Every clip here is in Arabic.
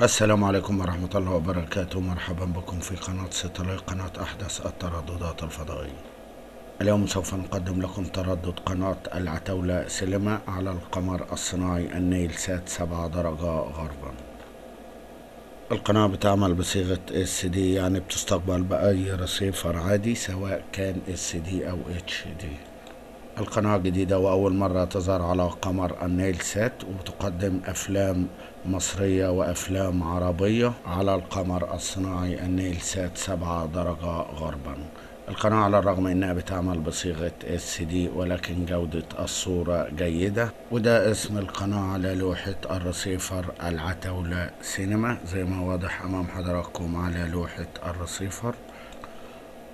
السلام عليكم ورحمة الله وبركاته. مرحبا بكم في قناة ستلاي، قناة أحدث الترددات الفضائية. اليوم سوف نقدم لكم تردد قناة العتاولة سينما على القمر الصناعي النيل سات 7 درجة غربا. القناة بتعمل بصيغة SD، يعني بتستقبل بأي رسيفر عادي سواء كان SD أو HD. القناة جديدة وأول مرة تظهر على قمر النيل سات، وتقدم أفلام مصرية وأفلام عربية على القمر الصناعي النيل سات 7 درجة غربا. القناة على الرغم أنها بتعمل بصيغة SD ولكن جودة الصورة جيدة، وده اسم القناة على لوحة الرسيفر العتاولة سينما زي ما واضح أمام حضراتكم على لوحة الرسيفر.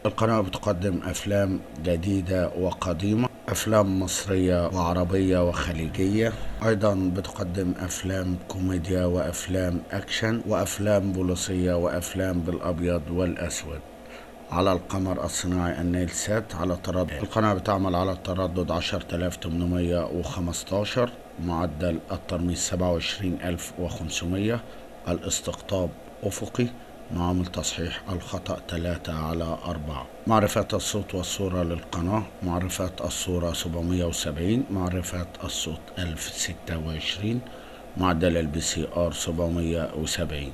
القناة بتقدم أفلام جديدة وقديمة، أفلام مصرية وعربية وخليجية، أيضا بتقدم أفلام كوميديا وأفلام أكشن وأفلام بوليسية وأفلام بالأبيض والأسود على القمر الصناعي النيل سات. على تردد القناة بتعمل على التردد 10815، معدل الترميز 27500، الاستقطاب أفقي، معامل تصحيح الخطأ 3/4. معرفة الصوت والصورة للقناة: معرفة الصورة 770، معرفة الصوت 1026، معدل الBCR 770.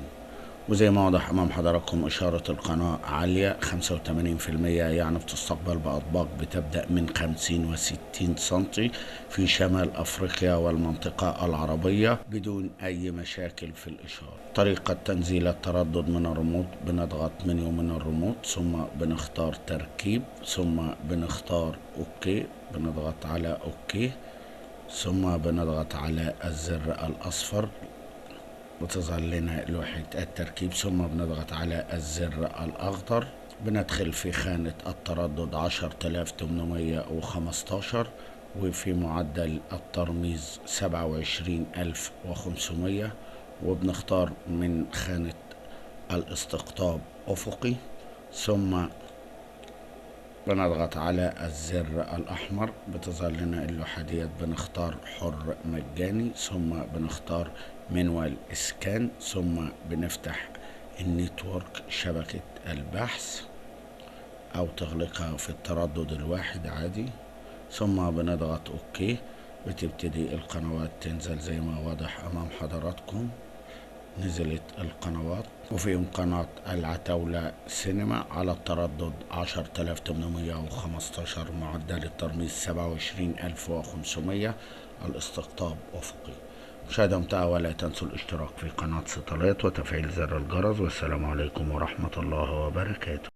وزي ما واضح أمام حضراتكم إشارة القناة عالية 85%، يعني بتستقبل بأطباق بتبدأ من 50 و60 سنتي في شمال أفريقيا والمنطقة العربية بدون أي مشاكل في الإشارة. طريقة تنزيل التردد من الريموت: بنضغط منيو من الريموت، ثم بنختار تركيب، ثم بنختار أوكي، بنضغط على أوكي، ثم بنضغط على الزر الأصفر وتظهر لنا لوحة التركيب، ثم بنضغط على الزر الأخضر. بندخل في خانة التردد 10815 وفي معدل الترميز 27500، وبنختار من خانة الاستقطاب أفقي، ثم بنضغط على الزر الأحمر بتظهر لنا اللوحة ديت. بنختار حر مجاني، ثم بنختار منوال اسكان، ثم بنفتح النتورك شبكة البحث أو تغلقها في التردد الواحد عادي، ثم بنضغط أوكي. بتبتدي القنوات تنزل زي ما واضح أمام حضراتكم. نزلت القنوات، وفيهم قناة العتاولة سينما على التردد 10815، معدل الترميز 27500، الاستقطاب أفقي. مشاهدة ممتعة، ولا تنسوا الاشتراك في قناة ستلايت وتفعيل زر الجرس. والسلام عليكم ورحمة الله وبركاته.